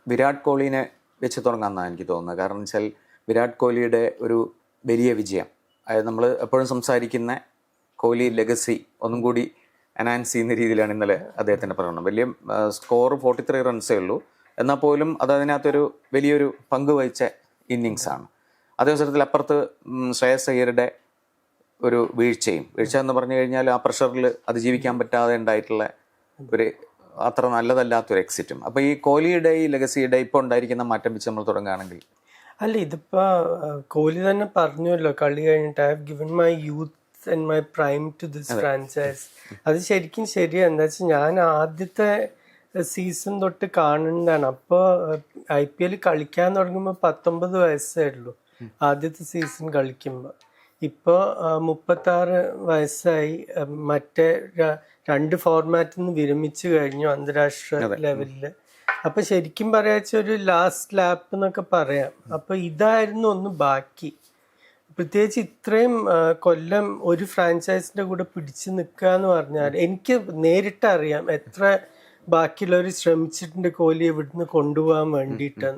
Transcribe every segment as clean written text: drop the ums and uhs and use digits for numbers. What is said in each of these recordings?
വിരാട് കോഹ്ലിനെ വെച്ച് തുടങ്ങാമെന്നാണ് എനിക്ക് തോന്നുന്നത്. കാരണം വെച്ചാൽ വിരാട് കോഹ്ലിയുടെ ഒരു വലിയ വിജയം, അതായത് നമ്മൾ എപ്പോഴും സംസാരിക്കുന്ന കോഹ്ലി ലെഗസി ഒന്നും കൂടി എൻഹാൻസ് ചെയ്യുന്ന രീതിയിലാണ് ഇന്നലെ അദ്ദേഹത്തിൻ്റെ പ്രകടനം. വലിയ സ്കോർ 43 റൺസേ ഉള്ളൂ, എന്നാൽ പോലും അത് അതിനകത്തൊരു വലിയൊരു പങ്ക് വഹിച്ച ഇന്നിങ്സാണ്. അതേ അവസരത്തിൽ അപ്പുറത്ത് ശ്രേയസ് അയ്യരുടെ ഒരു വീഴ്ച എന്ന് പറഞ്ഞു കഴിഞ്ഞാൽ ആ പ്രഷറിൽ അതിജീവിക്കാൻ പറ്റാതെ ഉണ്ടായിട്ടുള്ള ഒരു അത്ര നല്ലതല്ലാത്തൊരു എക്സിറ്റും. അപ്പോൾ ഈ കോഹ്ലിയുടെ ഈ ലെഗസിയുടെ ഇപ്പോൾ ഉണ്ടായിരിക്കുന്ന മാറ്റം വെച്ച് നമ്മൾ തുടങ്ങുകയാണെങ്കിൽ, അല്ല ഇതിപ്പോ കോഹ്ലി തന്നെ പറഞ്ഞല്ലോ കളി കഴിഞ്ഞിട്ട്, I have given my youth and my prime to this franchise. അത് ശരിക്കും ശരിയാണ്. എന്താ വെച്ചാൽ ഞാൻ ആദ്യത്തെ സീസൺ തൊട്ട് കാണുന്നതാണ്. അപ്പോൾ IPL കളിക്കാൻ തുടങ്ങുമ്പോൾ 19 വയസ്സേ ഉള്ളൂ ആദ്യത്തെ സീസൺ കളിക്കുമ്പോൾ. ഇപ്പോൾ 36 വയസ്സായി. മറ്റേ 2 ഫോർമാറ്റിൽ നിന്ന് വിരമിച്ചു കഴിഞ്ഞു അന്താരാഷ്ട്ര ലെവലിൽ. അപ്പൊ ശരിക്കും പറയാച്ച ഒരു ലാസ്റ്റ് ലാപ്പ് എന്നൊക്കെ പറയാം. അപ്പൊ ഇതായിരുന്നു ഒന്ന് ബാക്കി. പ്രത്യേകിച്ച് ഇത്രയും കൊല്ലം ഒരു ഫ്രാഞ്ചൈസിന്റെ കൂടെ പിടിച്ചു നിൽക്കുക എന്ന് പറഞ്ഞാൽ എനിക്ക് നേരിട്ടറിയാം എത്ര ബാക്കിയുള്ളവർ ശ്രമിച്ചിട്ടുണ്ട് കോഹ്ലി ഇവിടുന്ന് കൊണ്ടുപോകാൻ വേണ്ടിയിട്ട്.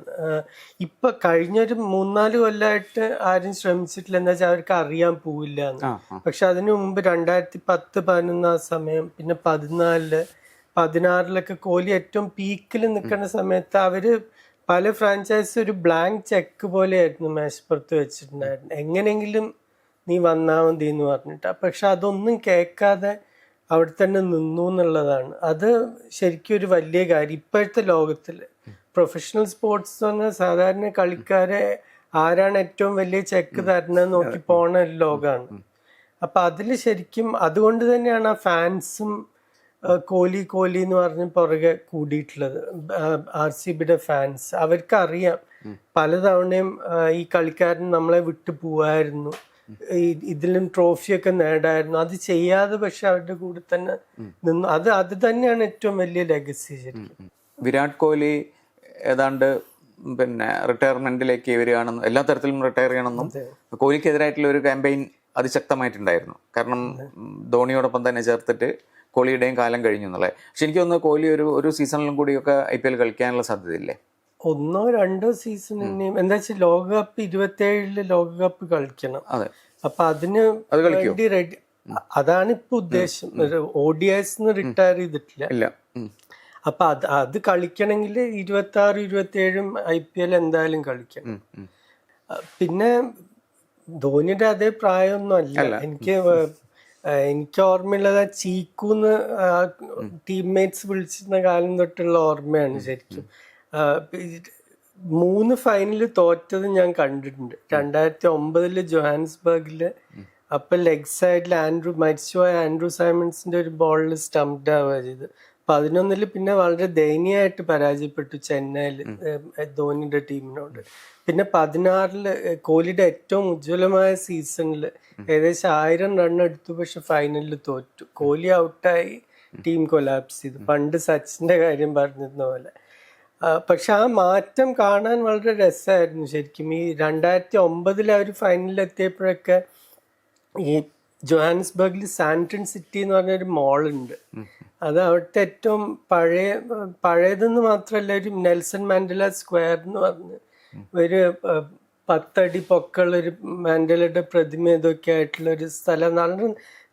ഇപ്പൊ കഴിഞ്ഞൊരു 3-4 കൊല്ലമായിട്ട് ആരും ശ്രമിച്ചിട്ടില്ല. എന്താ വെച്ചാൽ അവർക്ക് അറിയാൻ പോവില്ല എന്ന്. പക്ഷെ അതിനു മുമ്പ് 2010-11 ആ സമയം, പിന്നെ 14-16 കോഹ്ലി ഏറ്റവും പീക്കിൽ നിൽക്കുന്ന സമയത്ത് അവര് പല ഫ്രാഞ്ചൈസ് ഒരു ബ്ലാങ്ക് ചെക്ക് പോലെയായിരുന്നു മേശപ്പുറത്ത് വെച്ചിട്ടുണ്ടായിരുന്നു. എങ്ങനെയെങ്കിലും നീ വന്നാൽ മതി എന്ന് പറഞ്ഞിട്ട്. പക്ഷെ അതൊന്നും കേൾക്കാതെ അവിടെ തന്നെ നിന്നു എന്നുള്ളതാണ്. അത് ശരിക്കും ഒരു വലിയ കാര്യം. ഇപ്പോഴത്തെ ലോകത്തിൽ പ്രൊഫഷണൽ സ്പോർട്സ് എന്ന് പറഞ്ഞാൽ സാധാരണ കളിക്കാരെ ആരാണ് ഏറ്റവും വലിയ ചെക്ക് തരുന്നത് നോക്കി പോണ ഒരു ലോകമാണ്. അപ്പൊ അതിൽ ശരിക്കും അതുകൊണ്ട് തന്നെയാണ് ആ ഫാൻസും കോഹ്ലി എന്ന് പറഞ്ഞ് പുറകെ കൂടിയിട്ടുള്ളത്. RCBയുടെ ഫാൻസ് അവർക്കറിയാം പലതവണയും ഈ കളിക്കാരൻ നമ്മളെ വിട്ടു പോവായിരുന്നു, ഇതിലും ട്രോഫിയൊക്കെ നേടായിരുന്നു. അത് ചെയ്യാതെ പക്ഷെ അവരുടെ കൂടെ തന്നെ നിന്നു. അത് തന്നെയാണ് ഏറ്റവും വലിയ ലെഗസി ശരിക്കും. വിരാട് കോഹ്ലി ഏതാണ്ട് പിന്നെ റിട്ടയർമെന്റിലേക്ക് വരികയാണെന്നും എല്ലാ തരത്തിലും റിട്ടയർ ചെയ്യണമെന്നും കോഹ്ലിക്കെതിരായിട്ടുള്ള ഒരു ക്യാമ്പയിൻ അതിശക്തമായിട്ടുണ്ടായിരുന്നു. കാരണം ധോണിയോടൊപ്പം തന്നെ ചേർത്തിട്ട് കോഹ്ലിയുടെയും കാലം കഴിഞ്ഞു എന്നുള്ളത്. പക്ഷെ എനിക്ക് തോന്നുന്നു കോഹ്ലി ഒരു സീസണിലും കൂടിയൊക്കെ IPL കളിക്കാനുള്ള സാധ്യതയില്ലേ? 1-2 സീസൺ ഇനിയും. എന്താ വെച്ചാൽ ലോകകപ്പ് 27 ലോകകപ്പ് കളിക്കണം. അപ്പൊ അതിന് വേണ്ടി റെഡി. അതാണ് ഇപ്പൊ ഉദ്ദേശം. ODIs റിട്ടയർ ചെയ്തിട്ടില്ല. അപ്പൊ അത് കളിക്കണമെങ്കിൽ 26-27 IPL എന്തായാലും കളിക്കണം. പിന്നെ ധോണിയുടെ അതേ പ്രായമൊന്നും അല്ല. എനിക്ക് ഓർമ്മയുള്ളത് ചീക്കൂന്ന് ടീംമേറ്റ്സ് വിളിച്ചിരുന്ന കാലം തൊട്ടുള്ള ഓർമ്മയാണ് ശരിക്കും. 3 ഫൈനല് തോറ്റത് ഞാൻ കണ്ടിട്ടുണ്ട്. 2009 ജോഹാൻസ്ബർഗില്. അപ്പൊ ലെഗ് സൈഡിൽ മരിച്ചുപോയ ആൻഡ്രൂ സൈമൺസിന്റെ ഒരു ബോളിൽ സ്റ്റംപ്ഡ് ആവുക ചെയ്ത്. 11 പിന്നെ വളരെ ദയനീയമായിട്ട് പരാജയപ്പെട്ടു ചെന്നൈയിൽ ധോണിയുടെ ടീമിനോട്. പിന്നെ 16 കോഹ്ലിയുടെ ഏറ്റവും ഉജ്ജ്വലമായ സീസണിൽ ഏകദേശം 1000 റൺ എടുത്തു, പക്ഷെ ഫൈനലിൽ തോറ്റു. കോഹ്ലി ഔട്ടായി, ടീം കൊലാപ്സ് ചെയ്തു. പണ്ട് സച്ചിന്റെ കാര്യം പറഞ്ഞിരുന്ന പോലെ. പക്ഷെ ആ മാറ്റം കാണാൻ വളരെ രസമായിരുന്നു ശരിക്കും. ഈ 2009 അവർ ഫൈനലിൽ എത്തിയപ്പോഴൊക്കെ ഈ ജോഹാൻസ്ബർഗിൽ സാൻട്രൻ സിറ്റി എന്ന് പറഞ്ഞൊരു മോളുണ്ട്. അത് അവിടുത്തെ ഏറ്റവും പഴയതെന്ന് മാത്രമല്ല, ഒരു നെൽസൺ മാൻഡല സ്ക്വയർ എന്ന് പറഞ്ഞ് ഒരു 10 അടി പൊക്കമുള്ളൊരു മാൻഡലയുടെ പ്രതിമ ഇതൊക്കെ ആയിട്ടുള്ള ഒരു സ്ഥലം.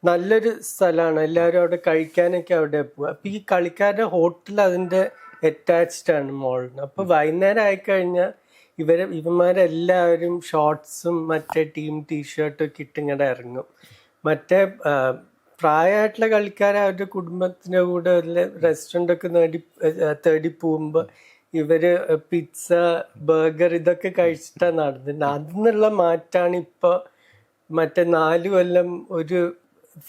നല്ലൊരു സ്ഥലമാണ്. എല്ലാവരും അവിടെ കഴിക്കാനൊക്കെ അവിടെ പോകുക. അപ്പൊ ഈ കളിക്കാരുടെ ഹോട്ടൽ അതിന്റെ അറ്റാച്ച്ഡ് ആണ് മോളിന്. അപ്പൊ വൈകുന്നേരം ആയിക്കഴിഞ്ഞാൽ ഇവന്മാരെല്ലാവരും ഷോർട്സും മറ്റേ ടീം ടീഷർട്ടും ഒക്കെ ഇട്ടിങ്ങടെ ഇറങ്ങും. മറ്റേ പ്രായമായിട്ടുള്ള കളിക്കാരെ അവരുടെ കുടുംബത്തിന്റെ കൂടെ റെസ്റ്റോറൻ്റ് ഒക്കെ തേടി പോകുമ്പോൾ ഇവര് പിസ്സ, ബർഗർ ഇതൊക്കെ കഴിച്ചിട്ടാണ് നടന്നത്. അതിനുള്ള മാറ്റാണ് ഇപ്പോൾ. മറ്റേ 4 കൊല്ലം ഒരു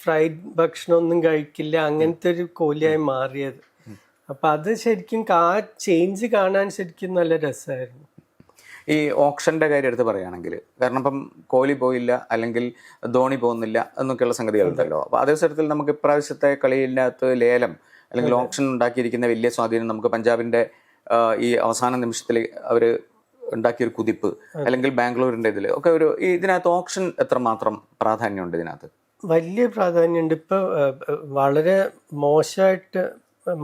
ഫ്രൈഡ് ഭക്ഷണമൊന്നും കഴിക്കില്ല, അങ്ങനത്തെ ഒരു കോഹ്ലിയായി മാറിയത്. അപ്പൊ അത് ശരിക്കും ചേഞ്ച് കാണാൻ ശരിക്കും നല്ല രസമായിരുന്നു. ഈ ഓപ്ഷന്റെ കാര്യം എടുത്ത് പറയുകയാണെങ്കിൽ, കാരണം ഇപ്പം കോഹ്ലി പോയില്ല അല്ലെങ്കിൽ ധോണി പോകുന്നില്ല എന്നൊക്കെയുള്ള സംഗതികളുണ്ടല്ലോ. അപ്പോൾ അതേ സ്ഥലത്തിൽ നമുക്ക് ഇപ്രാവശ്യത്തെ കളിയിനകത്ത് ലേലം അല്ലെങ്കിൽ ഓപ്ഷൻ ഉണ്ടാക്കിയിരിക്കുന്ന വലിയ സ്വാധീനം നമുക്ക് പഞ്ചാബിന്റെ ഈ അവസാന നിമിഷത്തിൽ അവർ ഉണ്ടാക്കിയൊരു കുതിപ്പ്, അല്ലെങ്കിൽ ബാംഗ്ലൂരിന്റെ ഇതിൽ ഒക്കെ ഇതിനകത്ത് ഓപ്ഷൻ എത്രമാത്രം പ്രാധാന്യമുണ്ട്? ഇതിനകത്ത് വലിയ പ്രാധാന്യമുണ്ട്. ഇപ്പൊ വളരെ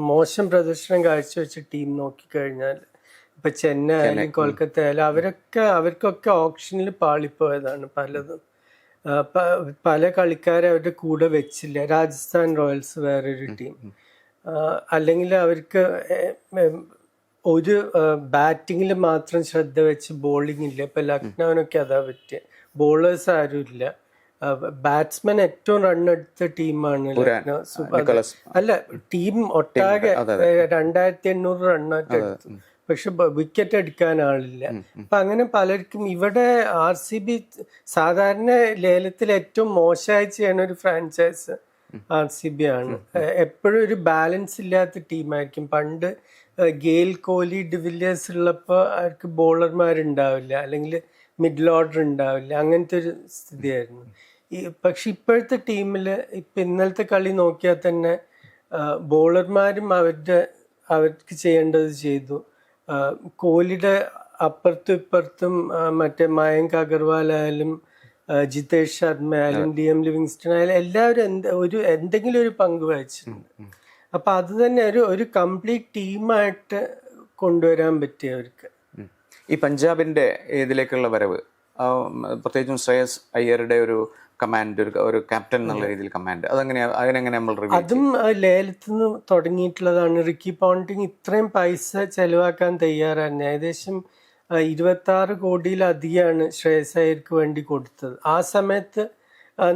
മോശം പ്രദർശനം കാഴ്ചവെച്ച ടീം നോക്കിക്കഴിഞ്ഞാൽ ഇപ്പൊ ചെന്നൈ ആയാലും കൊൽക്കത്ത ആയാലും അവർക്കൊക്കെ ഓപ്ഷനിൽ പാളിപ്പോയതാണ് പലതും. പല കളിക്കാരെ അവരുടെ കൂടെ വെച്ചില്ല. രാജസ്ഥാൻ റോയൽസ് വേറൊരു ടീം, അല്ലെങ്കിൽ അവർക്ക് ഒരു ബാറ്റിങ്ങിൽ മാത്രം ശ്രദ്ധ വെച്ച് ബോളിംഗ് ഇല്ല. ഇപ്പൊ ലക്നൌവിനൊക്കെ അതാ പറ്റിയ, ബോളേഴ്സ് ആരും ഇല്ല. ബാറ്റ്സ്മാൻ ഏറ്റവും റണ്ണെടുത്ത ടീമാണ് ലക്നൗ. അല്ല, ടീം ഒട്ടാകെ 2800 റണ്ണൊക്കെ എടുത്തു, പക്ഷെ വിക്കറ്റ് എടുക്കാൻ ആളില്ല. അപ്പൊ അങ്ങനെ പലർക്കും ഇവിടെ RCB സാധാരണ ലേലത്തിൽ ഏറ്റവും മോശമായി ചെയ്യുന്ന ഒരു ഫ്രാഞ്ചൈസ് RCB ആണ്. എപ്പോഴും ഒരു ബാലൻസ് ഇല്ലാത്ത ടീമായിരിക്കും. പണ്ട് ഗെയിൽ, കോഹ്ലി, ഡിവിലിയേഴ്സ് ഉള്ളപ്പോൾ അവർക്ക് ബോളർമാരുണ്ടാവില്ല, അല്ലെങ്കിൽ മിഡിൽ ഓർഡർ ഉണ്ടാവില്ല, അങ്ങനത്തെ ഒരു സ്ഥിതിയായിരുന്നു. പക്ഷെ ഇപ്പോഴത്തെ ടീമിൽ ഇപ്പം ഇന്നലത്തെ കളി നോക്കിയാൽ തന്നെ ബോളർമാരും അവർക്ക് ചെയ്യേണ്ടത് ചെയ്തു. കോഹ്ലിയുടെ അപ്പുറത്തും ഇപ്പുറത്തും മറ്റേ മയങ്ക് അഗർവാൾ ആയാലും ജിതേഷ് ശർമ്മ ആയാലും DM ലിവിങ്സ്റ്റൺ ആയാലും എല്ലാവരും എന്തെങ്കിലും ഒരു പങ്ക് വഹിച്ചിട്ടുണ്ട്. അപ്പൊ അത് തന്നെ ഒരു കംപ്ലീറ്റ് ടീമായിട്ട് കൊണ്ടുവരാൻ പറ്റിയവർക്ക്. ഈ പഞ്ചാബിന്റെ ഇതിലേക്കുള്ള വരവ്, പ്രത്യേകിച്ചും ശ്രേയസ് അയ്യരുടെ ഒരു കമാൻഡ്, ഒരു ക്യാപ്റ്റൻ എന്നുള്ള രീതിയിൽ കമാൻഡ്, അതിനെങ്ങനെ നമ്മൾ റിവ്യൂ? അതും ലേലത്തിൽ നിന്ന് തുടങ്ങിയിട്ടുള്ളതാണ്. റിക്കി പോണ്ടിങ് ഇത്രയും പൈസ ചെലവാക്കാൻ തയ്യാറാണ്. ഏകദേശം 26 കോടിയിലധികമാണ് ശ്രേയസ് അയ്യർക്ക് വേണ്ടി കൊടുത്തത്. ആ സമയത്ത്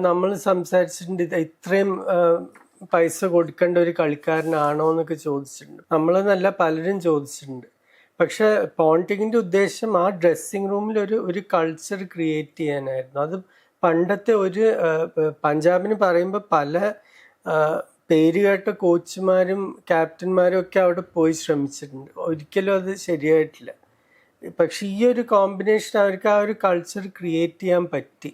നമ്മൾ സംസാരിച്ചിട്ടുണ്ട്, ഇത്രയും പൈസ കൊടുക്കേണ്ട ഒരു കളിക്കാരനാണോ എന്നൊക്കെ ചോദിച്ചിട്ടുണ്ട്. നമ്മളെന്നല്ല, പലരും ചോദിച്ചിട്ടുണ്ട്. പക്ഷെ പോണ്ടിങ്ങിന്റെ ഉദ്ദേശം ആ ഡ്രസ്സിംഗ് റൂമിൽ ഒരു കൾച്ചർ ക്രിയേറ്റ് ചെയ്യാനായിരുന്നു. അത് പണ്ടത്തെ പഞ്ചാബിന് പറയുമ്പോൾ പല പേരുകേട്ട കോച്ചുമാരും ക്യാപ്റ്റന്മാരും ഒക്കെ അവിടെ പോയി ശ്രമിച്ചിട്ടുണ്ട്. ഒരിക്കലും അത് ശരിയായിട്ടില്ല. പക്ഷെ ഈ ഒരു കോമ്പിനേഷൻ അവർക്ക് ആ ഒരു കൾച്ചർ ക്രിയേറ്റ് ചെയ്യാൻ പറ്റി.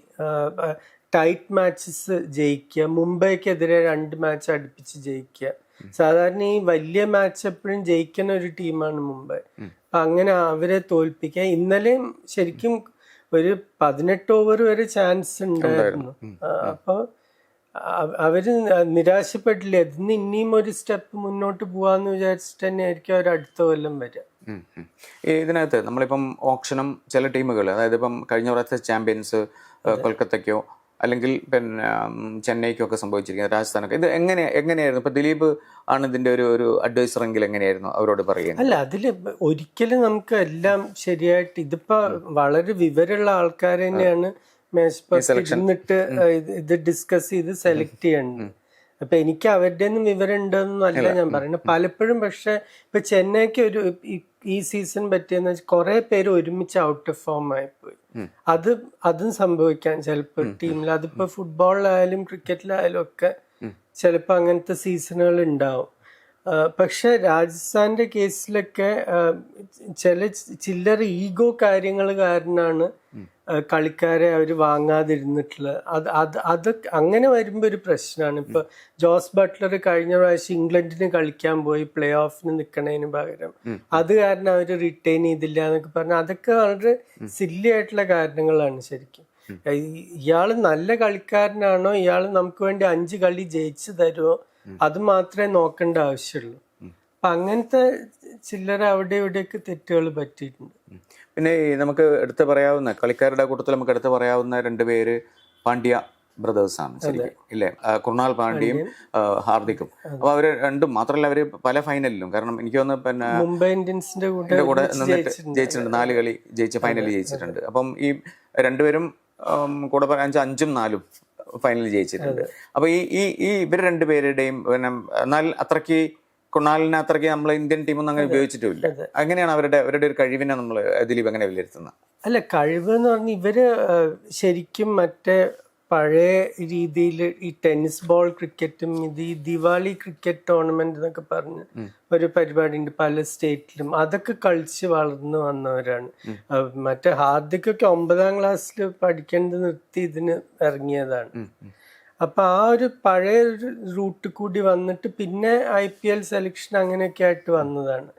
ടൈറ്റ് മാച്ചസ് ജയിക്കുക, മുംബൈക്കെതിരെ 2 മാച്ച് അടുപ്പിച്ച് ജയിക്കുക. സാധാരണ ഈ വലിയ മാച്ച് എപ്പോഴും ജയിക്കുന്ന ഒരു ടീമാണ് മുംബൈ. അപ്പൊ അങ്ങനെ അവരെ തോൽപ്പിക്കുക. ഇന്നലെയും ശരിക്കും ഒരു 18 ഓവർ വരെ ചാൻസ് ഉണ്ടായിരുന്നു. അപ്പൊ അവര് നിരാശപ്പെട്ടില്ല. ഇതിന് ഇനിയും ഒരു സ്റ്റെപ്പ് മുന്നോട്ട് പോവാന്ന് വിചാരിച്ചിട്ട് തന്നെ ആയിരിക്കും അവർ അടുത്ത കൊല്ലം വരിക. ഇതിനകത്ത് നമ്മളിപ്പം ഓപ്ഷനും ചില ടീമുകൾ, അതായത് ഇപ്പം കഴിഞ്ഞ പ്രാവശ്യത്തെ ചാമ്പ്യൻസ് കൊൽക്കത്തയ്ക്കോ അല്ലെങ്കിൽ പിന്നെ ചെന്നൈക്കോ ഒക്കെ സംഭവിച്ചിരിക്കുന്നത്, രാജസ്ഥാനൊക്കെ, ഇത് എങ്ങനെയായിരുന്നു? ഇപ്പൊ ദിലീപ് ആണ് ഇതിന്റെ ഒരു അഡ്വൈസർ എങ്കിൽ എങ്ങനെയായിരുന്നു അവരോട് പറയുക? അല്ല, അതില് ഒരിക്കലും നമുക്ക് എല്ലാം ശരിയായിട്ട്, ഇതിപ്പോ വളരെ വിവരമുള്ള ആൾക്കാർ തന്നെയാണ് മേശപ്പുറത്ത് ഇത് ഡിസ്കസ് ചെയ്ത് സെലക്ട് ചെയ്യേണ്ടത്. അപ്പൊ എനിക്ക് അവരുടെ ഒന്നും വിവരം ഉണ്ടെന്നല്ല ഞാൻ പറയുന്നത്. പലപ്പോഴും പക്ഷെ ഇപ്പൊ ചെന്നൈക്ക് ഈ സീസൺ പറ്റിയെന്ന് വെച്ചാൽ കുറെ പേര് ഒരുമിച്ച് ഔട്ട് ഓഫ് ഫോം ആയിപ്പോയി. അതും സംഭവിക്കാൻ ചിലപ്പോൾ ടീമിൽ. അതിപ്പോ ഫുട്ബോളിലായാലും ക്രിക്കറ്റിലായാലും ഒക്കെ ചിലപ്പോൾ അങ്ങനത്തെ സീസണുകൾ ഉണ്ടാവും. പക്ഷെ രാജസ്ഥാന്റെ കേസിലൊക്കെ ചില്ലറ ഈഗോ കാര്യങ്ങൾ കാരണമാണ് കളിക്കാരെ അവർ വാങ്ങാതിരുന്നിട്ടുള്ളത്. അത് അങ്ങനെ വരുമ്പോൾ ഒരു പ്രശ്നമാണ്. ഇപ്പൊ ജോസ് ബട്ട്ലർ കഴിഞ്ഞ പ്രാവശ്യം ഇംഗ്ലണ്ടിന് കളിക്കാൻ പോയി, പ്ലേ ഓഫിന് നിൽക്കണതിന് പകരം അത് കാരണം അവർ റിട്ടൈൻ ചെയ്തില്ല എന്നൊക്കെ പറഞ്ഞാൽ അതൊക്കെ വളരെ സില്ലി ആയിട്ടുള്ള കാരണങ്ങളാണ് ശരിക്കും. ഇയാള് നല്ല കളിക്കാരനാണോ, ഇയാള് നമുക്ക് വേണ്ടി 5 കളി ജയിച്ചു തരുമോ, അത് മാത്രമേ നോക്കേണ്ട ആവശ്യമുള്ളൂ. അപ്പൊ അങ്ങനത്തെ ചില്ലറ അവിടെ ഇവിടെയൊക്കെ തെറ്റുകൾ പറ്റിയിട്ടുണ്ട്. പിന്നെ നമുക്ക് എടുത്ത് പറയാവുന്ന കളിക്കാരുടെ കൂട്ടത്തിൽ നമുക്ക് എടുത്ത് പറയാവുന്ന 2 പേര് പാണ്ഡ്യ ബ്രദേഴ്സാണ് ശരിക്കും, ഇല്ലേ? കൃണാൽ പാണ്ഡ്യയും ഹാർദിക്കും. അപ്പൊ അവര് രണ്ടും മാത്രമല്ല, അവര് പല ഫൈനലിലും, കാരണം എനിക്ക് തോന്നുന്നു പിന്നെ മുംബൈ ഇന്ത്യൻസിന്റെ കൂടെ നിന്നിട്ട് ജയിച്ചിട്ടുണ്ട്, 4 കളി ജയിച്ച് ഫൈനലിൽ ജയിച്ചിട്ടുണ്ട്. അപ്പം ഈ 2 പേരും കൂടെ 5ഉം 4ഉം ഫൈനലിൽ ജയിച്ചിട്ടുണ്ട്. അപ്പൊ ഈ ഇവർ 2 പേരുടെയും പിന്നെ എന്നാൽ അത്രയ്ക്ക് കൃണാലിനെ അത്രയ്ക്ക് നമ്മൾ ഇന്ത്യൻ ടീമൊന്നും അങ്ങനെ ഉപയോഗിച്ചിട്ടുമില്ല. അങ്ങനെയാണ് അവരുടെ ഒരു കഴിവിനെ നമ്മൾ ദിലീപ് എങ്ങനെ വിലയിരുത്തുന്നത്? അല്ല, കഴിവ് എന്ന് പറഞ്ഞാൽ ഇവര് ശരിക്കും മറ്റേ പഴയ രീതിയിൽ ഈ ടെന്നീസ് ബോൾ ക്രിക്കറ്റും ഈ ദിവാലി ക്രിക്കറ്റ് ടൂർണമെന്റ് എന്നൊക്കെ പറഞ്ഞ് ഒരു പരിപാടി ഉണ്ട് പല സ്റ്റേറ്റിലും, അതൊക്കെ കളിച്ച് വളർന്നു വന്നവരാണ്. മറ്റേ ഹാർദിക്കൊക്കെ 9ാം ക്ലാസ്സിൽ പഠിക്കേണ്ടത് നിർത്തി ഇതിന് ഇറങ്ങിയതാണ്. അപ്പൊ ആ ഒരു പഴയ ഒരു റൂട്ട് കൂടി വന്നിട്ട് പിന്നെ IPL സെലക്ഷൻ അങ്ങനെയൊക്കെ ആയിട്ട് വന്നതാണ്.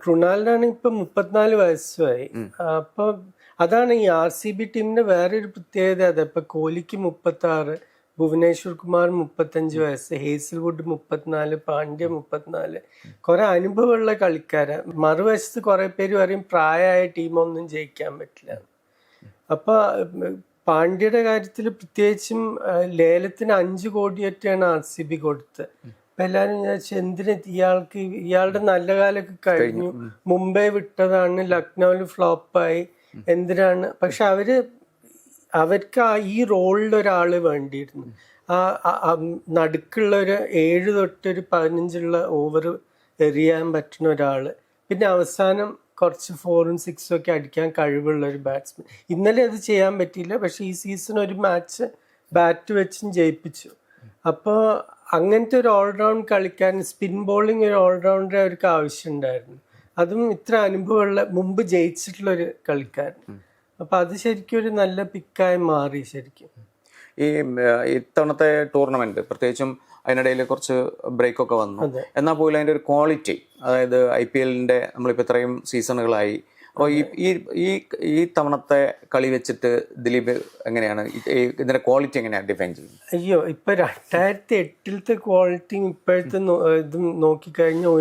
കൃണാലിനാണ് ഇപ്പൊ 34 വയസ്സുമായി. അപ്പൊ അതാണ് ഈ RCB ടീമിന്റെ വേറൊരു പ്രത്യേകത. ഇപ്പൊ കോഹ്ലിക്ക് 36, ഭുവനേശ്വർ കുമാർ 35 വയസ്സ്, ഹേസൽവുഡ് 34, പാണ്ഡ്യ 34. കുറെ അനുഭവമുള്ള കളിക്കാരാ. മറുവശത്ത് കുറെ പേര് പറയും പ്രായമായ ടീമൊന്നും ജയിക്കാൻ പറ്റില്ല. അപ്പൊ പാണ്ഡ്യയുടെ കാര്യത്തിൽ പ്രത്യേകിച്ചും ലേലത്തിന് 5 കോടിയൊക്കെയാണ് RCB കൊടുത്തത്. അപ്പൊ എല്ലാരും വിചാരിച്ചു എന്തിന് ഇയാളുടെ നല്ല കാലമൊക്കെ കഴിഞ്ഞു, മുംബൈ വിട്ടതാണ്, ലക്നൌവിൽ ഫ്ലോപ്പായി, എന്തിനാണ്. പക്ഷെ അവർക്ക് ഈ റോളിൽ ഒരാള് വേണ്ടിയിരുന്നു. നടുക്കുള്ള ഒരു 7 തൊട്ട് 15 ഓവർ എറിയാൻ പറ്റുന്ന ഒരാള്, പിന്നെ അവസാനം കുറച്ച് 4ഉം 6ഉം ഒക്കെ അടിക്കാൻ കഴിവുള്ള ഒരു ബാറ്റ്സ്മാൻ. ഇന്നലെ അത് ചെയ്യാൻ പറ്റിയില്ല, പക്ഷെ ഈ സീസൺ ഒരു മാച്ച് ബാറ്റ് വെച്ചും ജയിപ്പിച്ചു. അപ്പോൾ അങ്ങനത്തെ ഒരു ഓൾറൗണ്ട് കളിക്കാരൻ, സ്പിൻ ബോളിംഗ് ഒരു ഓൾറൗണ്ടർ അവർക്ക് ആവശ്യമുണ്ടായിരുന്നു. അതും ഇത്ര അനുഭവമുള്ള, മുമ്പ് ജയിച്ചിട്ടുള്ള ഒരു കളിക്കാരൻ. അപ്പൊ അത് ശരിക്കും ഒരു നല്ല പിക്കായി മാറി. ശരിക്കും ഈ ഇത്തവണത്തെ ടൂർണമെന്റ് പ്രത്യേകിച്ചും അതിനിടയിൽ കുറച്ച് ബ്രേക്കൊക്കെ വന്നു, എന്നാൽ പോലും അതിൻ്റെ ഒരു ക്വാളിറ്റി, അതായത് IPLന്റെ നമ്മളിപ്പോൾ ഇത്രയും സീസണുകളായി, അപ്പോൾ ഈ തവണത്തെ കളി വെച്ചിട്ട് ദിലീപ് എങ്ങനെയാണ് ഇതിന്റെ ക്വാളിറ്റി എങ്ങനെയാണ് ഡിഫൈൻ ചെയ്യുന്നത്? അയ്യോ, ഇപ്പൊ 2008-ത്തെ ക്വാളിറ്റിയും ഇപ്പോഴത്തെ ഇതും നോക്കിക്കഴിഞ്ഞാൽ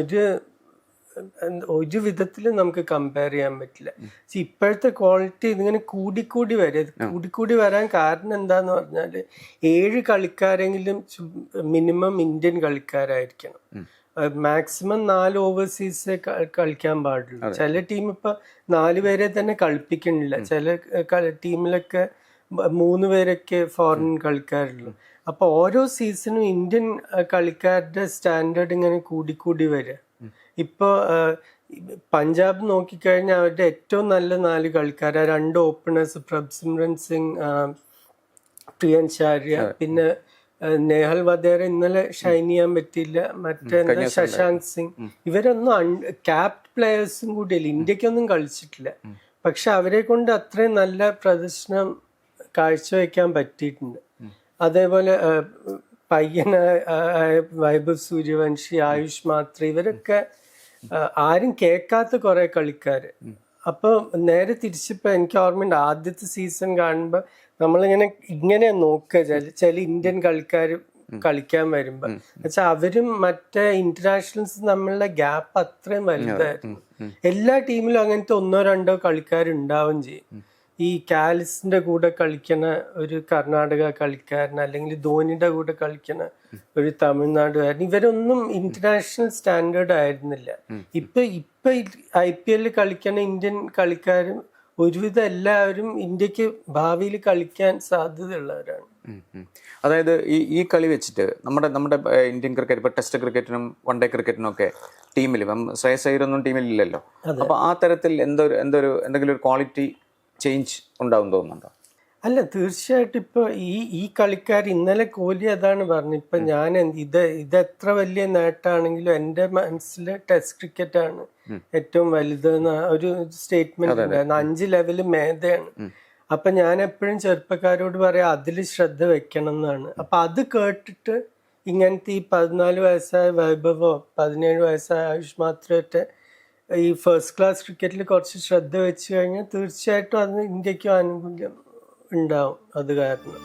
ഒരു വിധത്തിലും നമുക്ക് കമ്പയർ ചെയ്യാൻ പറ്റില്ല. ഇപ്പോഴത്തെ ക്വാളിറ്റി ഇതിങ്ങനെ കൂടിക്കൂടി വരാൻ കാരണം എന്താന്ന് പറഞ്ഞാല് 7 കളിക്കാരെങ്കിലും മിനിമം ഇന്ത്യൻ കളിക്കാരായിരിക്കണം. മാക്സിമം 4 ഓവർസീസ് കളിക്കാൻ പാടുള്ളൂ. ചില ടീം ഇപ്പൊ 4 പേരെ തന്നെ കളിപ്പിക്കണില്ല. ചില ടീമിലൊക്കെ 3 പേരൊക്കെ ഫോറിൻ കളിക്കാരുള്ളൂ. അപ്പൊ ഓരോ സീസണും ഇന്ത്യൻ കളക്കാരുടെ സ്റ്റാൻഡേർഡ് ഇങ്ങനെ കൂടിക്കൂടി വരിക. ഇപ്പൊ പഞ്ചാബ് നോക്കിക്കഴിഞ്ഞാൽ അവരുടെ ഏറ്റവും നല്ല 4 കളിക്കാരാ, 2 ഓപ്പണേഴ്സ് പ്രഭ്സിമ്രൻ സിംഗ്, പ്രിയൻ ഷാരിയ, പിന്നെ നേഹൽ വധേര ഇന്നലെ ഷൈൻ ചെയ്യാൻ പറ്റിയില്ല, മറ്റേ ശശാങ്ക് സിംഗ്. ഇവരൊന്നും ക്യാപ്ഡ് പ്ലേയേഴ്സും കൂടിയല്ല, ഇന്ത്യക്കൊന്നും കളിച്ചിട്ടില്ല. പക്ഷെ അവരെ കൊണ്ട് അത്രയും നല്ല പ്രദർശനം കാഴ്ചവെക്കാൻ പറ്റിയിട്ടുണ്ട്. അതേപോലെ വൈഭവ് സൂര്യവംശി, ആയുഷ് മാത്രി, ഇവരൊക്കെ ആരും കേൾക്കാത്ത കുറെ കളിക്കാര്. അപ്പൊ നേരെ തിരിച്ചിപ്പോ എനിക്ക് ഓർമ്മയുണ്ട്, ആദ്യത്തെ സീസൺ കാണുമ്പോ ഇങ്ങനെ നോക്കുക ചില ഇന്ത്യൻ കളിക്കാർ കളിക്കാൻ വരുമ്പോ, എന്നുവെച്ചാൽ അവരും മറ്റേ ഇന്റർനാഷണൽസ് തമ്മിലുള്ള ഗ്യാപ്പ് അത്രയും വലുതായിരുന്നു. എല്ലാ ടീമിലും അങ്ങനത്തെ 1-2 കളിക്കാരുണ്ടാവും ചെയ്യും. ഈ കാലിസിന്റെ കൂടെ കളിക്കുന്ന ഒരു കർണാടക കളിക്കാരൻ, അല്ലെങ്കിൽ ധോണിയുടെ കൂടെ കളിക്കുന്ന ഒരു തമിഴ്നാടുകാരൻ, ഇവരൊന്നും ഇന്റർനാഷണൽ സ്റ്റാൻഡേർഡ് ആയിരുന്നില്ല. ഇപ്പൊ IPL കളിക്കുന്ന ഇന്ത്യൻ കളിക്കാരും ഒരുവിധം എല്ലാവരും ഇന്ത്യക്ക് ഭാവിയിൽ കളിക്കാൻ സാധ്യതയുള്ളവരാണ്. അതായത് ഈ കളി വെച്ചിട്ട് നമ്മുടെ ഇന്ത്യൻ ക്രിക്കറ്റ്, ഇപ്പൊ ടെസ്റ്റ് ക്രിക്കറ്റിനും 1 ഡേ ക്രിക്കറ്റിനും ഒക്കെ ടീമിൽ ശ്രേയസ് അയ്യരൊന്നും ടീമിലില്ലല്ലോ. അപ്പൊ ആ തരത്തിൽ എന്തെങ്കിലും ഒരു ക്വാളിറ്റി ചേഞ്ച് ഉണ്ടാവും തോന്നുന്നുണ്ടോ? അല്ല, തീർച്ചയായിട്ടും. ഇപ്പൊ ഈ കളിക്കാർ ഇന്നലെ കോഹ്ലി അതാണ് പറഞ്ഞു, ഇപ്പൊ ഞാൻ ഇത് എത്ര വലിയ നേട്ടമാണെങ്കിലും എന്റെ മനസ്സിൽ ടെസ്റ്റ് ക്രിക്കറ്റ് ആണ് ഏറ്റവും വലുതെന്ന് ഒരു സ്റ്റേറ്റ്മെന്റ് ഉണ്ടായിരുന്നു. 5 ലെവല് മേധയാണ്. അപ്പൊ ഞാൻ എപ്പോഴും ചെറുപ്പക്കാരോട് പറയാം അതിൽ ശ്രദ്ധ വെക്കണം എന്നാണ്. അപ്പൊ അത് കേട്ടിട്ട് ഇങ്ങനത്തെ ഈ 14 വയസ്സായ വൈഭവോ 17 വയസ്സായ ആയുഷ് മാത്രമൊക്കെ ഈ ഫസ്റ്റ് ക്ലാസ് ക്രിക്കറ്റിൽ കുറച്ച് ശ്രദ്ധ വെച്ച് കഴിഞ്ഞാൽ തീർച്ചയായിട്ടും അത് ഇന്ത്യക്കും ആനുകൂല്യം ഉണ്ടാവും അത് കാരണം.